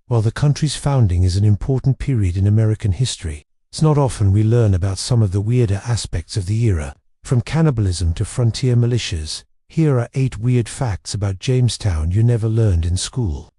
While the country's founding is an important period in American history, it's not often we learn about some of the weirder aspects of the era. From cannibalism to frontier militias, here are 8 weird facts about Jamestown you never learned in school.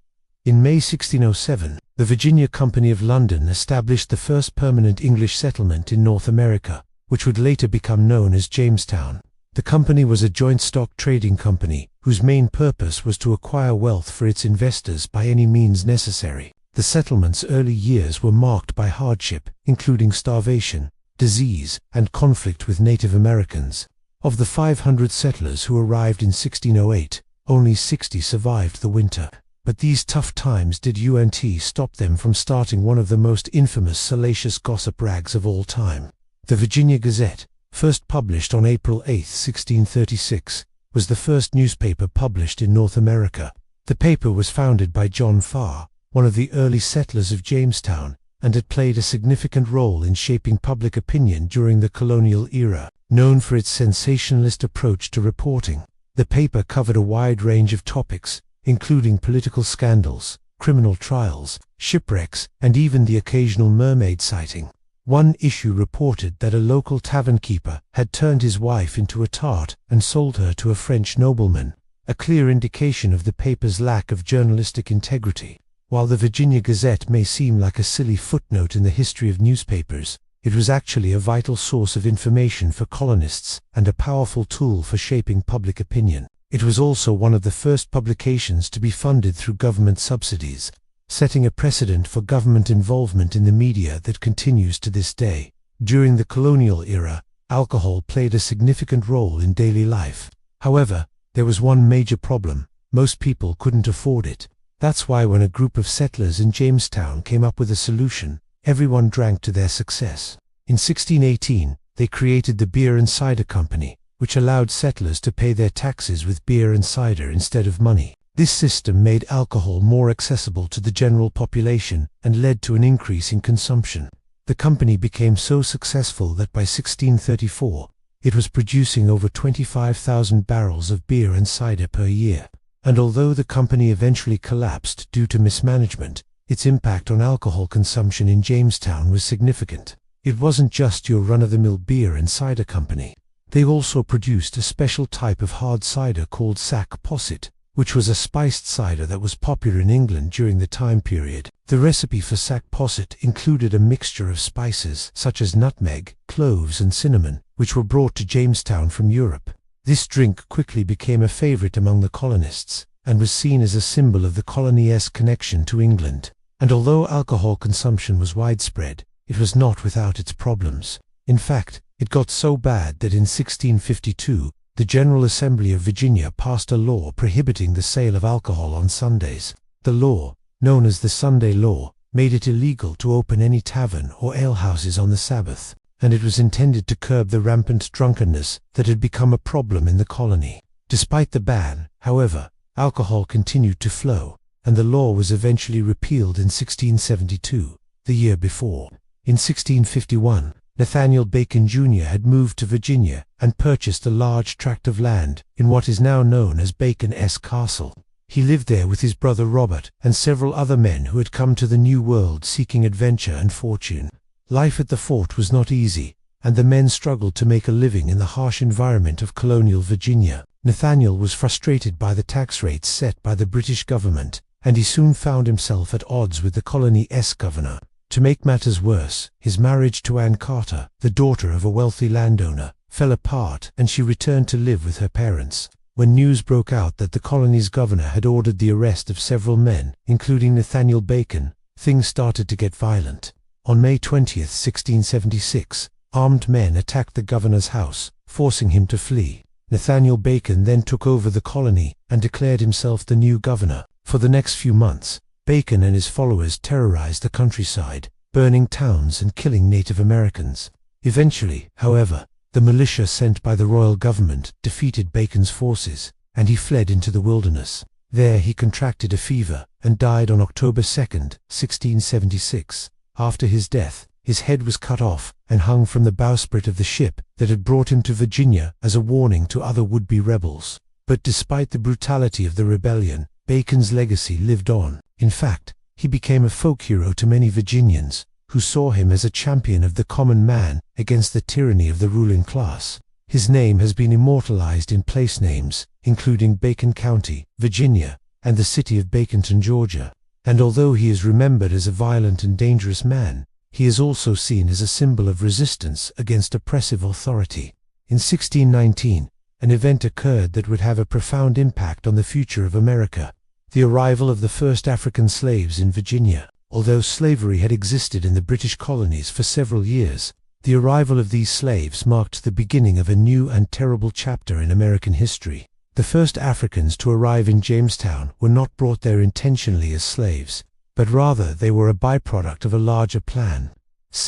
In May 1607, the Virginia Company of London established the first permanent English settlement in North America, which would later become known as Jamestown. The company was a joint stock trading company, whose main purpose was to acquire wealth for its investors by any means necessary. The settlement's early years were marked by hardship, including starvation, disease, and conflict with Native Americans. Of the 500 settlers who arrived in 1608, only 60 survived the winter. But these tough times didn't stop them from starting one of the most infamous salacious gossip rags of all time. The Virginia Gazette, first published on April 8, 1636, was the first newspaper published in North America. The paper was founded by John Farr, one of the early settlers of Jamestown, and it played a significant role in shaping public opinion during the colonial era. Known for its sensationalist approach to reporting, the paper covered a wide range of topics, including political scandals, criminal trials, shipwrecks, and even the occasional mermaid sighting. One issue reported that a local tavern keeper had turned his wife into a tart and sold her to a French nobleman, a clear indication of the paper's lack of journalistic integrity. While the Virginia Gazette may seem like a silly footnote in the history of newspapers, it was actually a vital source of information for colonists and a powerful tool for shaping public opinion. It was also one of the first publications to be funded through government subsidies, setting a precedent for government involvement in the media that continues to this day. During the colonial era, alcohol played a significant role in daily life. However, there was one major problem: most people couldn't afford it. That's why when a group of settlers in Jamestown came up with a solution, everyone drank to their success. In 1618, they created the Beer and Cider Company, which allowed settlers to pay their taxes with beer and cider instead of money. This system made alcohol more accessible to the general population and led to an increase in consumption. The company became so successful that by 1634, it was producing over 25,000 barrels of beer and cider per year. And although the company eventually collapsed due to mismanagement, its impact on alcohol consumption in Jamestown was significant. It wasn't just your run-of-the-mill beer and cider company. They also produced a special type of hard cider called sack posset, which was a spiced cider that was popular in England during the time period. The recipe for sack posset included a mixture of spices such as nutmeg, cloves, and cinnamon, which were brought to Jamestown from Europe. This drink quickly became a favorite among the colonists, and was seen as a symbol of the colony's connection to England. And although alcohol consumption was widespread, it was not without its problems. In fact, it got so bad that in 1652, the General Assembly of Virginia passed a law prohibiting the sale of alcohol on Sundays. The law, known as the Sunday Law, made it illegal to open any tavern or alehouses on the Sabbath, and it was intended to curb the rampant drunkenness that had become a problem in the colony. Despite the ban, however, alcohol continued to flow, and the law was eventually repealed in 1672, the year before. In 1651, Nathaniel Bacon Jr. had moved to Virginia and purchased a large tract of land in what is now known as Bacon's Castle. He lived there with his brother Robert and several other men who had come to the New World seeking adventure and fortune. Life at the fort was not easy, and the men struggled to make a living in the harsh environment of colonial Virginia. Nathaniel was frustrated by the tax rates set by the British government, and he soon found himself at odds with the colony's governor. To make matters worse, his marriage to Anne Carter, the daughter of a wealthy landowner, fell apart, and she returned to live with her parents. When news broke out that the colony's governor had ordered the arrest of several men, including Nathaniel Bacon, things started to get violent. On May 20, 1676, armed men attacked the governor's house, forcing him to flee. Nathaniel Bacon then took over the colony and declared himself the new governor. For the next few months, Bacon and his followers terrorized the countryside, burning towns and killing Native Americans. Eventually, however, the militia sent by the royal government defeated Bacon's forces, and he fled into the wilderness. There he contracted a fever and died on October 2, 1676. After his death, his head was cut off and hung from the bowsprit of the ship that had brought him to Virginia as a warning to other would-be rebels. But despite the brutality of the rebellion, Bacon's legacy lived on. In fact, He became a folk hero to many Virginians, who saw him as a champion of the common man against the tyranny of the ruling class. His name has been immortalized in place names, including Bacon County, Virginia, and the city of Baconton, Georgia. And although he is remembered as a violent and dangerous man, he is also seen as a symbol of resistance against oppressive authority. In 1619, an event occurred that would have a profound impact on the future of America: the arrival of the first African slaves in Virginia. Although slavery had existed in the British colonies for several years, the arrival of these slaves marked the beginning of a new and terrible chapter in American history. The first Africans to arrive in Jamestown were not brought there intentionally as slaves, but rather they were a byproduct of a larger plan.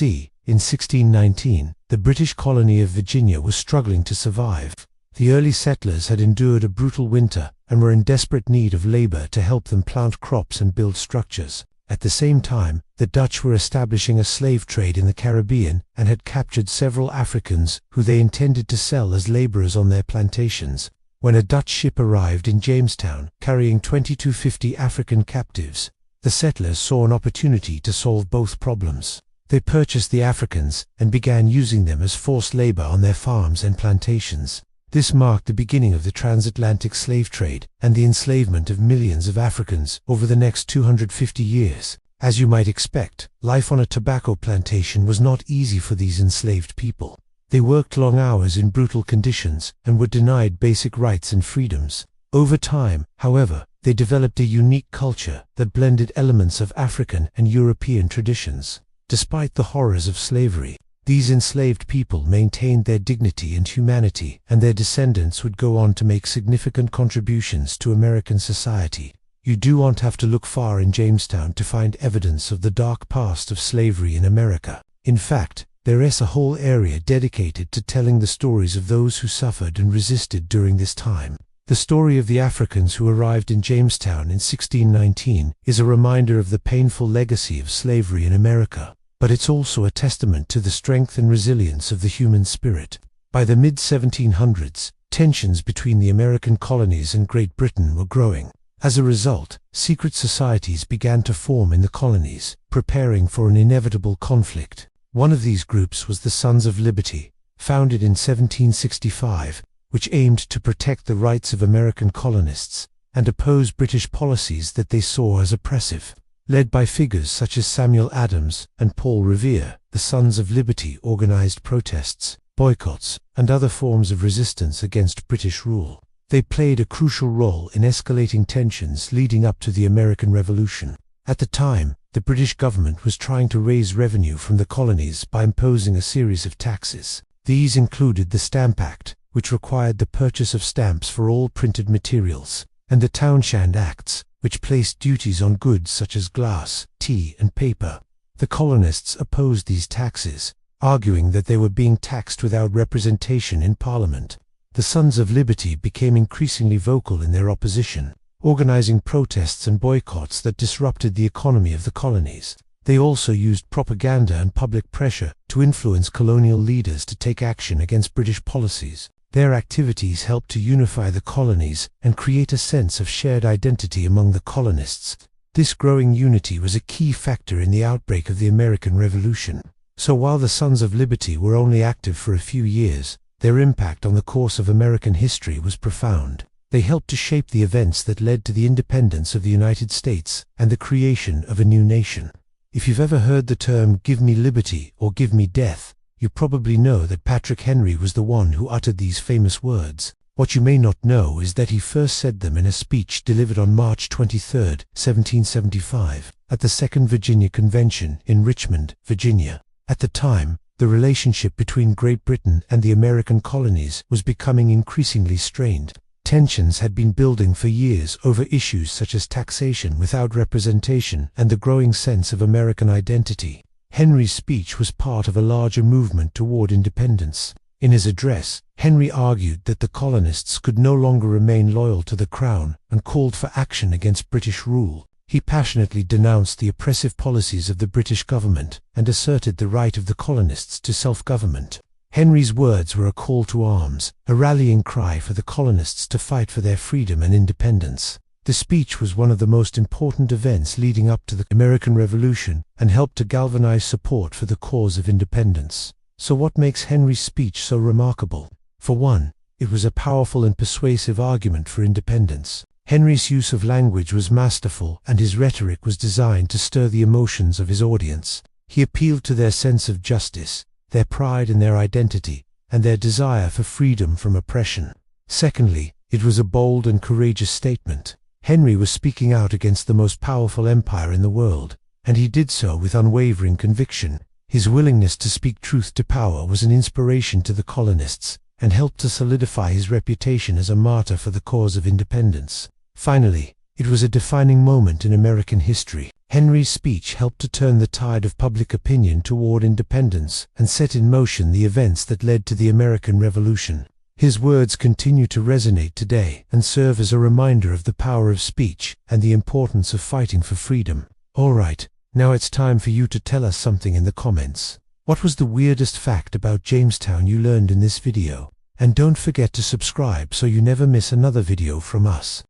In 1619, the British colony of Virginia was struggling to survive. The early settlers had endured a brutal winter and were in desperate need of labor to help them plant crops and build structures. At the same time, the Dutch were establishing a slave trade in the Caribbean and had captured several Africans who they intended to sell as laborers on their plantations. When a Dutch ship arrived in Jamestown carrying 2,250 African captives, the settlers saw an opportunity to solve both problems. They purchased the Africans and began using them as forced labor on their farms and plantations. This marked the beginning of the transatlantic slave trade and the enslavement of millions of Africans over the next 250 years. As you might expect, life on a tobacco plantation was not easy for these enslaved people. They worked long hours in brutal conditions and were denied basic rights and freedoms. Over time, however, they developed a unique culture that blended elements of African and European traditions. Despite the horrors of slavery, these enslaved people maintained their dignity and humanity, and their descendants would go on to make significant contributions to American society. You don't have to look far in Jamestown to find evidence of the dark past of slavery in America. In fact, there is a whole area dedicated to telling the stories of those who suffered and resisted during this time. The story of the Africans who arrived in Jamestown in 1619 is a reminder of the painful legacy of slavery in America. But it's also a testament to the strength and resilience of the human spirit. By the mid-1700s, tensions between the American colonies and Great Britain were growing. As a result, secret societies began to form in the colonies, preparing for an inevitable conflict. One of these groups was the Sons of Liberty, founded in 1765, which aimed to protect the rights of American colonists and oppose British policies that they saw as oppressive. Led by figures such as Samuel Adams and Paul Revere, the Sons of Liberty organized protests, boycotts, and other forms of resistance against British rule. They played a crucial role in escalating tensions leading up to the American Revolution. At the time, the British government was trying to raise revenue from the colonies by imposing a series of taxes. These included the Stamp Act, which required the purchase of stamps for all printed materials, and the Townshend Acts, which placed duties on goods such as glass, tea, and paper. The colonists opposed these taxes, arguing that they were being taxed without representation in Parliament. The Sons of Liberty became increasingly vocal in their opposition, organizing protests and boycotts that disrupted the economy of the colonies. They also used propaganda and public pressure to influence colonial leaders to take action against British policies. Their activities helped to unify the colonies and create a sense of shared identity among the colonists. This growing unity was a key factor in the outbreak of the American Revolution. So while the Sons of Liberty were only active for a few years, their impact on the course of American history was profound. They helped to shape the events that led to the independence of the United States and the creation of a new nation. If you've ever heard the term "give me liberty" or "give me death," you probably know that Patrick Henry was the one who uttered these famous words. What you may not know is that he first said them in a speech delivered on March 23, 1775, at the Second Virginia Convention in Richmond, Virginia. At the time, the relationship between Great Britain and the American colonies was becoming increasingly strained. Tensions had been building for years over issues such as taxation without representation and the growing sense of American identity. Henry's speech was part of a larger movement toward independence. In his address, Henry argued that the colonists could no longer remain loyal to the Crown and called for action against British rule. He passionately denounced the oppressive policies of the British government and asserted the right of the colonists to self-government. Henry's words were a call to arms, a rallying cry for the colonists to fight for their freedom and independence. The speech was one of the most important events leading up to the American Revolution and helped to galvanize support for the cause of independence. So what makes Henry's speech so remarkable? For one, it was a powerful and persuasive argument for independence. Henry's use of language was masterful, and his rhetoric was designed to stir the emotions of his audience. He appealed to their sense of justice, their pride in their identity, and their desire for freedom from oppression. Secondly, it was a bold and courageous statement. Henry was speaking out against the most powerful empire in the world, and he did so with unwavering conviction. His willingness to speak truth to power was an inspiration to the colonists, and helped to solidify his reputation as a martyr for the cause of independence. Finally, it was a defining moment in American history. Henry's speech helped to turn the tide of public opinion toward independence and set in motion the events that led to the American Revolution. His words continue to resonate today and serve as a reminder of the power of speech and the importance of fighting for freedom. Alright, now it's time for you to tell us something in the comments. What was the weirdest fact about Jamestown you learned in this video? And don't forget to subscribe so you never miss another video from us.